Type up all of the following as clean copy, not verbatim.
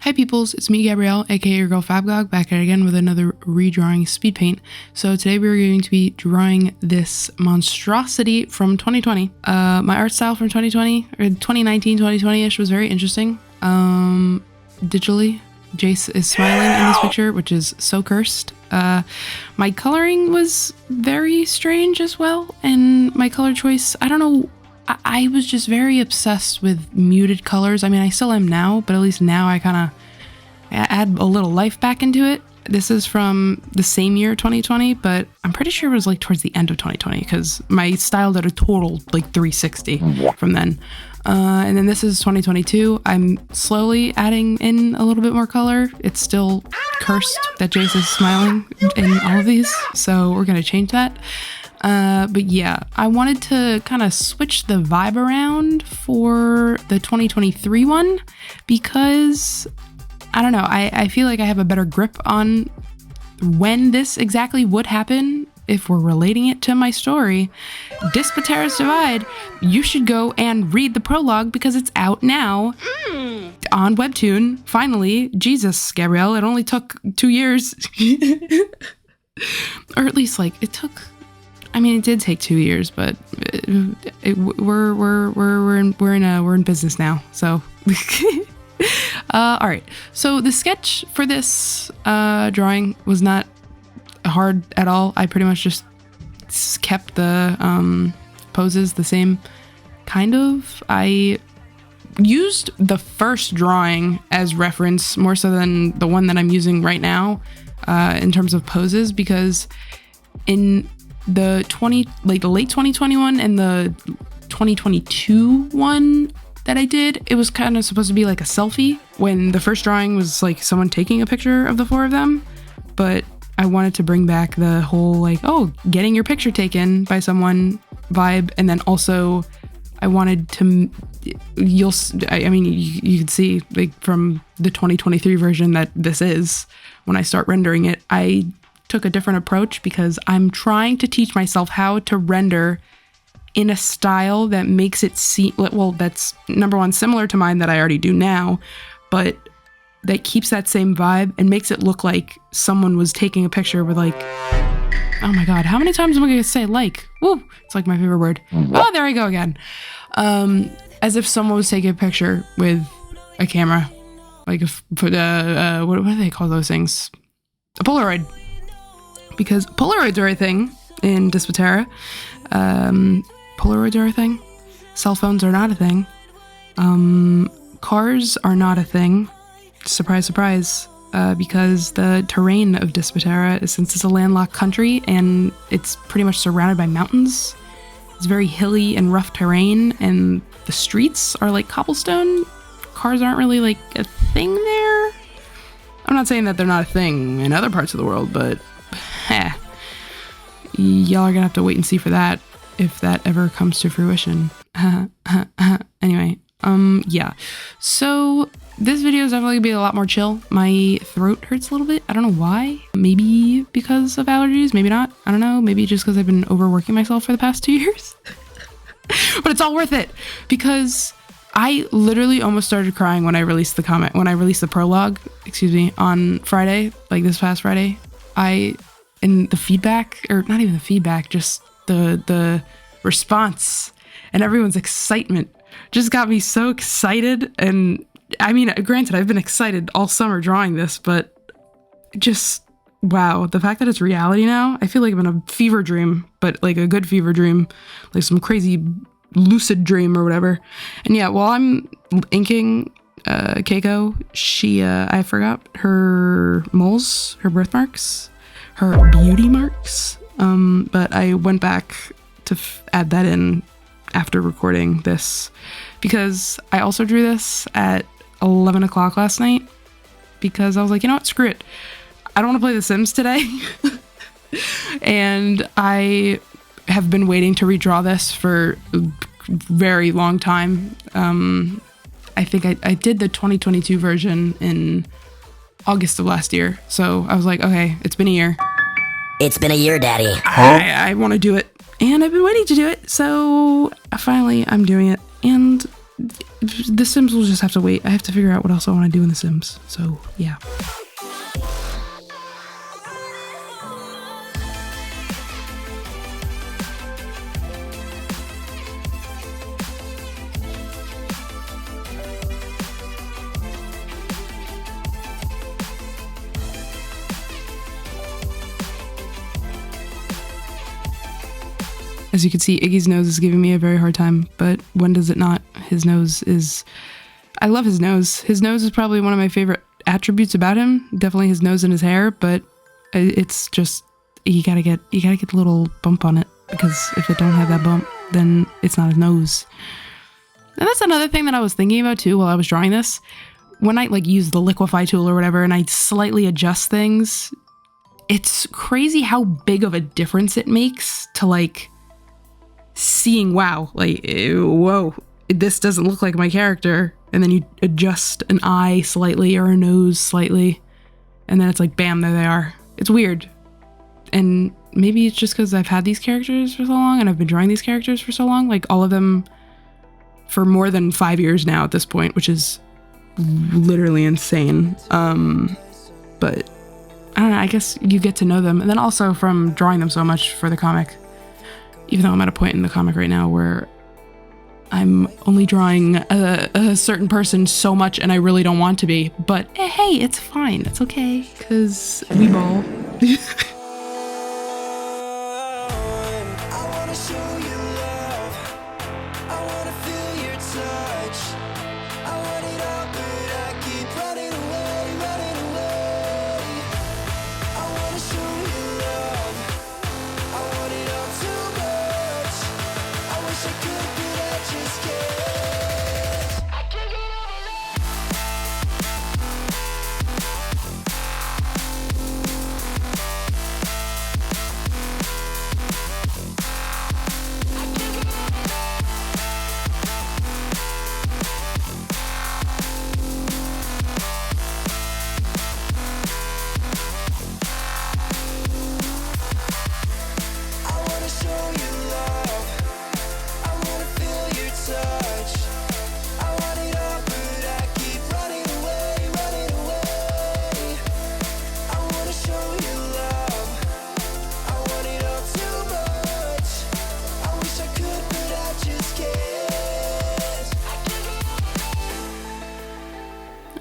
Hi peoples, it's me Gabrielle, aka your girl fabgogg, back at it again with another redrawing Speedpaint. So today we're going to be drawing this monstrosity from 2020. My art style from 2020, or 2019, 2020-ish was very interesting. Digitally, Jace is smiling in this picture, which is so cursed. My coloring was very strange as well, and my color choice, I don't know, I was just very obsessed with muted colors. I mean, I still am now, but at least now I kind of add a little life back into it. This is from the same year, 2020, but I'm pretty sure it was like towards the end of 2020 because my style did a total like 360 from then. And then this is 2022. I'm slowly adding in a little bit more color. It's still cursed that Jace is smiling in all of these, so we're going to change that. But yeah, I wanted to kind of switch the vibe around for the 2023 one because, I don't know, I feel like I have a better grip on when this exactly would happen if we're relating it to my story. Dispatera's Divide, you should go and read the prologue because it's out now on Webtoon. Finally, Jesus, Gabrielle, it only took 2 years. Or at least like it took... I mean, it did take 2 years, but we're in business now. So, all right. So the sketch for this drawing was not hard at all. I pretty much just kept the poses the same, kind of. I used the first drawing as reference more so than the one that I'm using right now in terms of poses, because in the late 2021 and the 2022 one that I did, it was kind of supposed to be like a selfie, when the first drawing was like someone taking a picture of the four of them. But I wanted to bring back the whole like, oh, getting your picture taken by someone vibe. And then also I wanted to, you can see like from the 2023 version that this is, when I start rendering it, I took a different approach because I'm trying to teach myself how to render in a style that makes it seem, well, that's number one, similar to mine that I already do now, but that keeps that same vibe and makes it look like someone was taking a picture with like, oh my God, how many times am I gonna say like? Woo, it's like my favorite word. Oh, there I go again. As if someone was taking a picture with a camera, like what do they call those things? A Polaroid. Because Polaroids are a thing in Dispatera. Polaroids are a thing. Cell phones are not a thing. Cars are not a thing. Surprise, surprise. Because the terrain of Dispatera, since it's a landlocked country and it's pretty much surrounded by mountains, it's very hilly and rough terrain, and the streets are like cobblestone. Cars aren't really like a thing there. I'm not saying that they're not a thing in other parts of the world, but y'all are gonna have to wait and see for that, if that ever comes to fruition. Anyway, yeah. So this video is definitely gonna be a lot more chill. My throat hurts a little bit. I don't know why. Maybe because of allergies, maybe not. I don't know. Maybe just because I've been overworking myself for the past 2 years. But it's all worth it because I literally almost started crying when I released the prologue, on Friday, like this past Friday. In the feedback, or not even the feedback, just the response and everyone's excitement just got me so excited. And I mean, granted, I've been excited all summer drawing this, but just, wow, the fact that it's reality now, I feel like I'm in a fever dream, but like a good fever dream, like some crazy lucid dream or whatever. And yeah, while I'm inking Keiko, she, I forgot her moles, her birthmarks, her beauty marks, but I went back to add that in after recording this because I also drew this at 11 o'clock last night because I was like, you know what, screw it. I don't want to play The Sims today. And I have been waiting to redraw this for a very long time. I think I did the 2022 version in August of last year. So I was like, okay, it's been a year. It's been a year, Daddy. I want to do it. And I've been waiting to do it. So finally I'm doing it. And The Sims will just have to wait. I have to figure out what else I want to do in The Sims. So, yeah. As you can see, Iggy's nose is giving me a very hard time, but when does it not? His nose is... I love his nose. His nose is probably one of my favorite attributes about him. Definitely his nose and his hair, but it's just... You gotta get the little bump on it, because if it don't have that bump, then it's not his nose. And that's another thing that I was thinking about too while I was drawing this. When I like use the liquify tool or whatever and I slightly adjust things, it's crazy how big of a difference it makes to like... seeing, wow, like, whoa, this doesn't look like my character, and then you adjust an eye slightly or a nose slightly, and then it's like, bam, there they are. It's weird. And maybe it's just because I've had these characters for so long, and I've been drawing these characters for so long, like all of them for more than 5 years now at this point, which is literally insane. But I don't know, I guess you get to know them, and then also from drawing them so much for the comic. Even though I'm at a point in the comic right now where I'm only drawing a certain person so much and I really don't want to be. But hey, it's fine. It's okay, because we ball.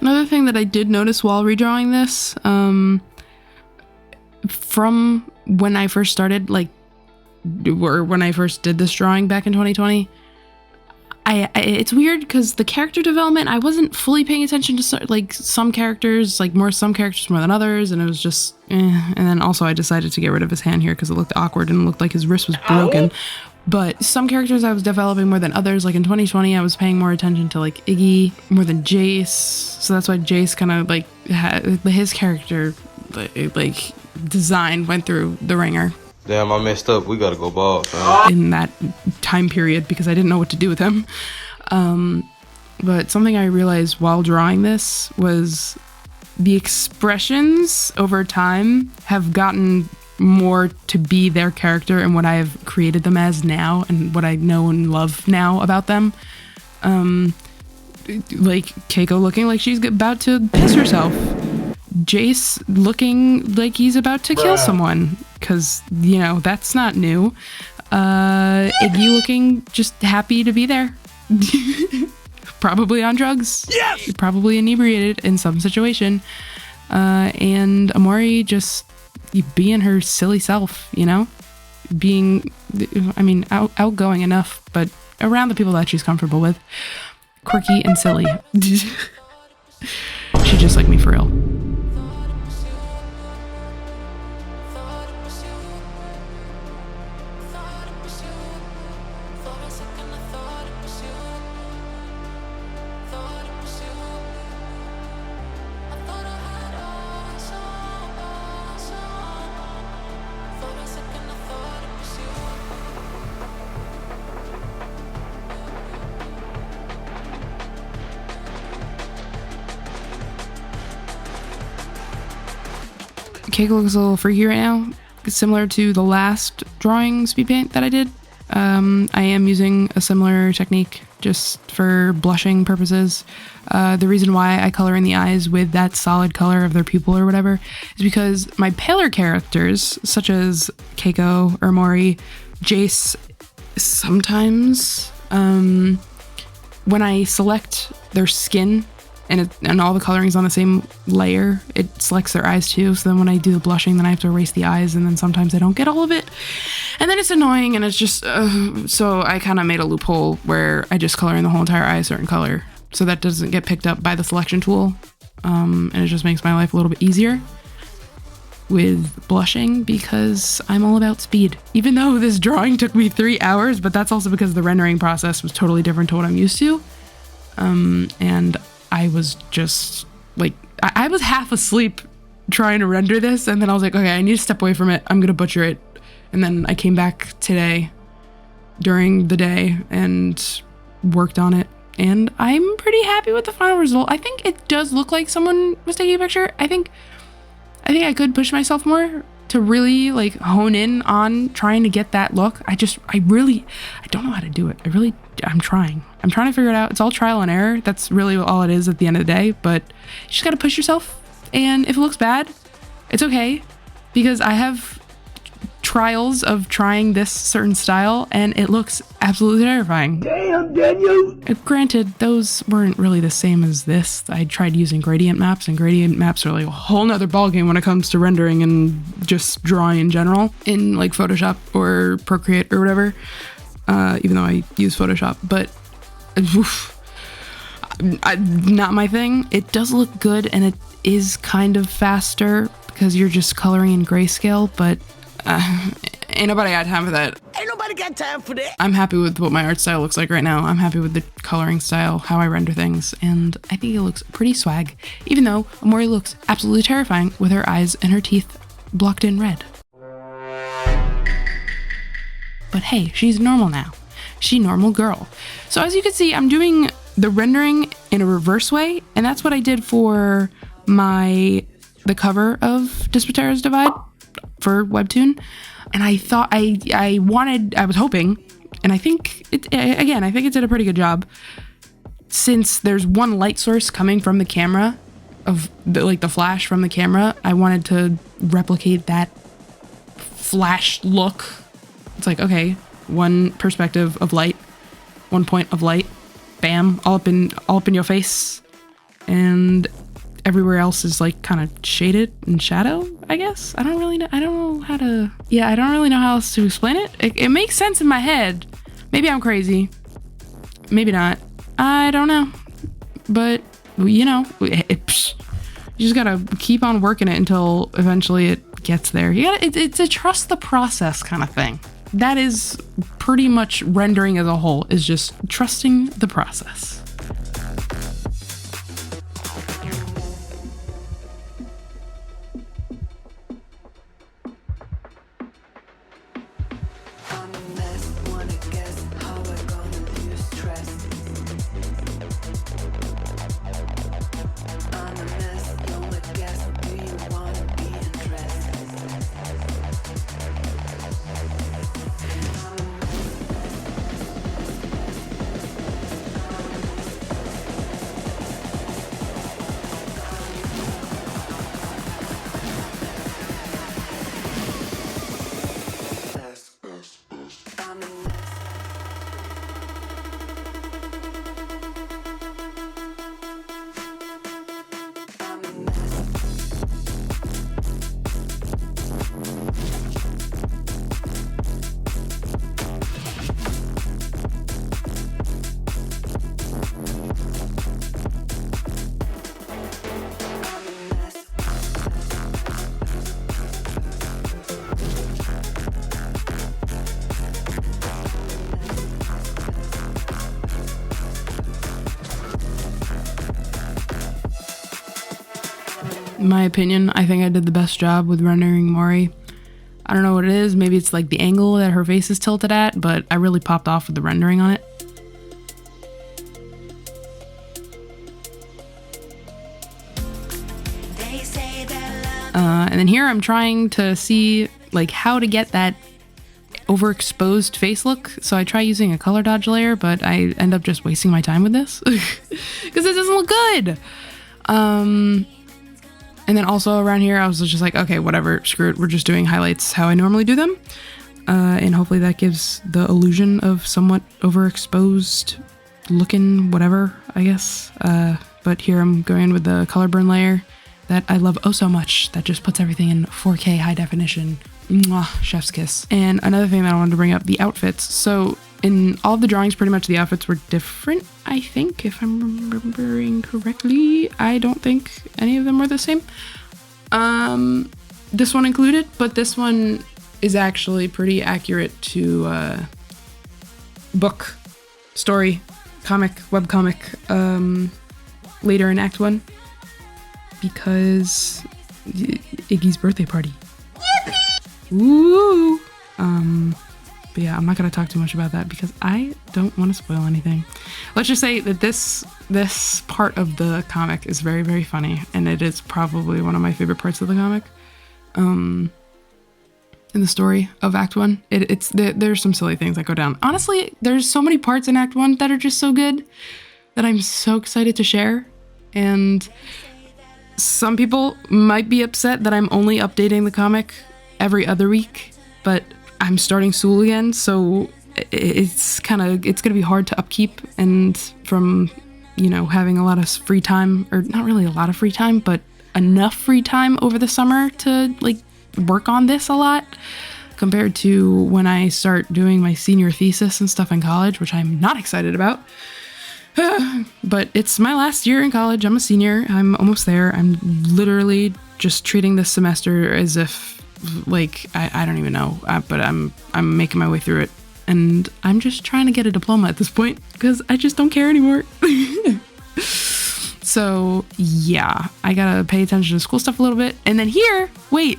Another thing that I did notice while redrawing this, from when I first started, like, or when I first did this drawing back in 2020, it's weird because the character development, I wasn't fully paying attention to like some characters more than others, and it was just, And then also I decided to get rid of his hand here because it looked awkward and it looked like his wrist was broken. But some characters I was developing more than others. Like in 2020, I was paying more attention to like Iggy more than Jace. So that's why Jace kind of like his character like design went through the ringer. Damn, I messed up. We gotta go bald, man. In that time period because I didn't know what to do with him. But something I realized while drawing this was the expressions over time have gotten more to be their character and what I have created them as now and what I know and love now about them. Like Keiko looking like she's about to piss herself. Jace looking like he's about to kill someone, because, you know, that's not new. Iggy looking just happy to be there. Probably on drugs. Yes! Probably inebriated in some situation. And Amori just being her silly self, you know? Being, I mean, outgoing enough, but around the people that she's comfortable with. Quirky and silly. She's just like me for real. Keiko looks a little freaky right now, similar to the last drawing Speedpaint that I did. I am using a similar technique just for blushing purposes. The reason why I color in the eyes with that solid color of their pupil or whatever is because my paler characters, such as Keiko or Mori, Jace, sometimes when I select their skin and all the coloring is on the same layer, it selects their eyes too. So then when I do the blushing, then I have to erase the eyes, and then sometimes I don't get all of it. And then it's annoying, and it's just, so I kind of made a loophole where I just color in the whole entire eye a certain color, so that doesn't get picked up by the selection tool. And it just makes my life a little bit easier with blushing because I'm all about speed. Even though this drawing took me 3 hours, but that's also because the rendering process was totally different to what I'm used to. And I was just like, I was half asleep trying to render this, and then I was like, okay, I need to step away from it. I'm gonna butcher it. And then I came back today during the day and worked on it, and I'm pretty happy with the final result. I think it does look like someone was taking a picture. I think I could push myself more to really like hone in on trying to get that look. I don't know how to do it. I'm trying to figure it out. It's all trial and error. That's really all it is at the end of the day, but you just got to push yourself. And if it looks bad, it's okay, because I have trials of trying this certain style and it looks absolutely terrifying. Damn, Daniel! Granted, those weren't really the same as this. I tried using gradient maps, and gradient maps are like a whole nother ballgame when it comes to rendering and just drawing in general in like Photoshop or Procreate or whatever, even though I use Photoshop, but not my thing. It does look good, and it is kind of faster because you're just coloring in grayscale, but ain't nobody got time for that. Ain't nobody got time for that. I'm happy with what my art style looks like right now. I'm happy with the coloring style, how I render things, and I think it looks pretty swag, even though Amori looks absolutely terrifying with her eyes and her teeth blocked in red. But hey, she's normal now. She's a normal girl. So as you can see, I'm doing the rendering in a reverse way, and that's what I did for the cover of Dispatera's Divide for Webtoon. And I thought I was hoping, and I think it did a pretty good job, since there's one light source coming from the camera of the flash from the camera. I wanted to replicate that flash look. It's like, okay, one perspective of light, 1 point of light, bam, all up in your face, and everywhere else is like kind of shaded in shadow, I guess. I don't really know how else to explain it. It makes sense in my head. Maybe I'm crazy. Maybe not. I don't know. But, you know, you just gotta keep on working it until eventually it gets there. It's a trust the process kind of thing. That is pretty much rendering as a whole, is just trusting the process. In my opinion, I think I did the best job with rendering Mori. I don't know what it is. Maybe it's like the angle that her face is tilted at, but I really popped off with the rendering on it. And then here I'm trying to see like how to get that overexposed face look. So I try using a color dodge layer, but I end up just wasting my time with this because it doesn't look good. And then also around here, I was just like, okay, whatever, screw it. We're just doing highlights how I normally do them. And hopefully that gives the illusion of somewhat overexposed looking whatever, I guess. But here I'm going in with the color burn layer that I love oh so much. That just puts everything in 4K high definition. Mwah, chef's kiss. And another thing that I wanted to bring up, the outfits. So in all of the drawings, pretty much the outfits were different, I think, if I'm remembering correctly. I don't think any of them were the same. This one included, but this one is actually pretty accurate to book, story, comic, webcomic, later in Act 1, because Iggy's birthday party. Ooh! But yeah, I'm not gonna talk too much about that because I don't want to spoil anything. Let's just say that this part of the comic is very, very funny, and it is probably one of my favorite parts of the comic. In the story of Act 1, there's some silly things that go down. Honestly, there's so many parts in Act 1 that are just so good that I'm so excited to share. And some people might be upset that I'm only updating the comic every other week, but I'm starting school again, so it's gonna be hard to upkeep, and from, you know, having a lot of free time, or not really a lot of free time, but enough free time over the summer to like work on this a lot compared to when I start doing my senior thesis and stuff in college, which I'm not excited about. But it's my last year in college. I'm a senior. I'm almost there. I'm literally just treating this semester as if, like, I don't even know, but I'm making my way through it, and I'm just trying to get a diploma at this point because I just don't care anymore. So yeah, I gotta pay attention to school stuff a little bit. And then here, wait,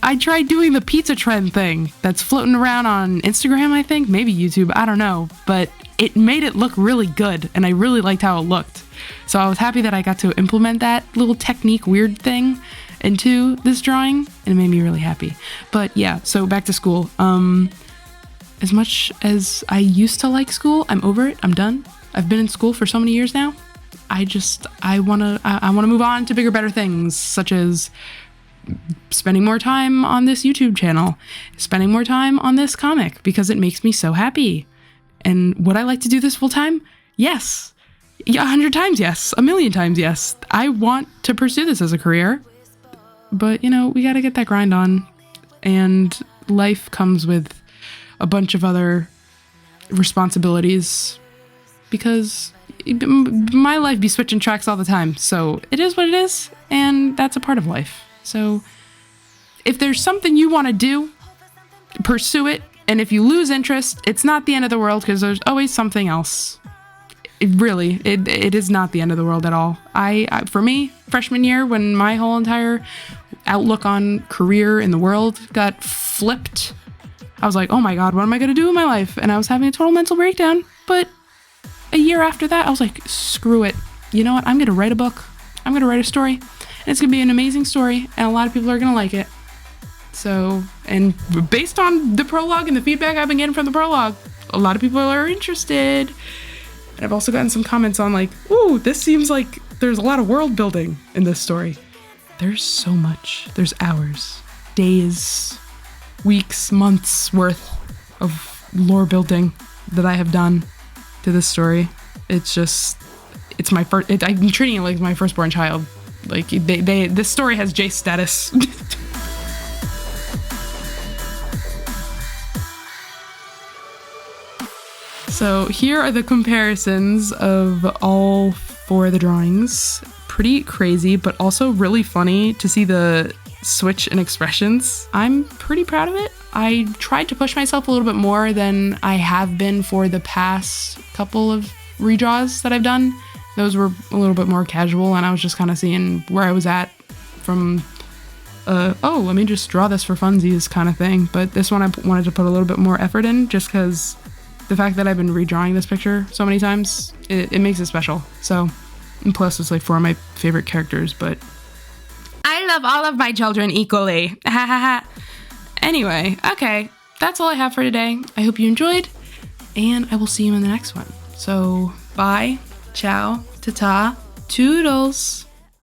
I tried doing the pizza trend thing that's floating around on Instagram, I think, maybe YouTube, I don't know, but it made it look really good, and I really liked how it looked. So I was happy that I got to implement that little technique weird thing into this drawing, and it made me really happy. But yeah, so back to school. As much as I used to like school, I'm over it. I'm done. I've been in school for so many years now. I wanna move on to bigger, better things, such as spending more time on this YouTube channel, spending more time on this comic, because it makes me so happy. And would I like to do this full time? Yes. Yeah, 100 times yes. 1,000,000 times yes. I want to pursue this as a career. But, you know, we gotta get that grind on. And life comes with a bunch of other responsibilities, because my life be switching tracks all the time. So it is what it is, and that's a part of life. So if there's something you want to do, pursue it. And if you lose interest, it's not the end of the world, because there's always something else. It is not the end of the world at all. For me, freshman year, when my whole entire outlook on career in the world got flipped, I was like, oh my God, what am I going to do in my life? And I was having a total mental breakdown. But a year after that, I was like, screw it. You know what? I'm going to write a book. I'm going to write a story. And it's going to be an amazing story. And a lot of people are going to like it. So, and based on the prologue and the feedback I've been getting from the prologue, a lot of people are interested. And I've also gotten some comments on like, ooh, this seems like there's a lot of world building in this story. There's so much. There's hours, days, weeks, months worth of lore building that I have done to this story. It's my first, I'm treating it like my firstborn child. Like this story has Jace status. So here are the comparisons of all 4 of the drawings. Pretty crazy, but also really funny to see the switch in expressions. I'm pretty proud of it. I tried to push myself a little bit more than I have been for the past couple of redraws that I've done. Those were a little bit more casual, and I was just kind of seeing where I was at from, oh, let me just draw this for funsies kind of thing. But this one I wanted to put a little bit more effort in, just because the fact that I've been redrawing this picture so many times, it makes it special. So, and plus it's like 4 of my favorite characters, but I love all of my children equally. Ha ha ha. Anyway, okay. that's all I have for today. I hope you enjoyed, and I will see you in the next one. So bye, ciao, ta-ta, toodles.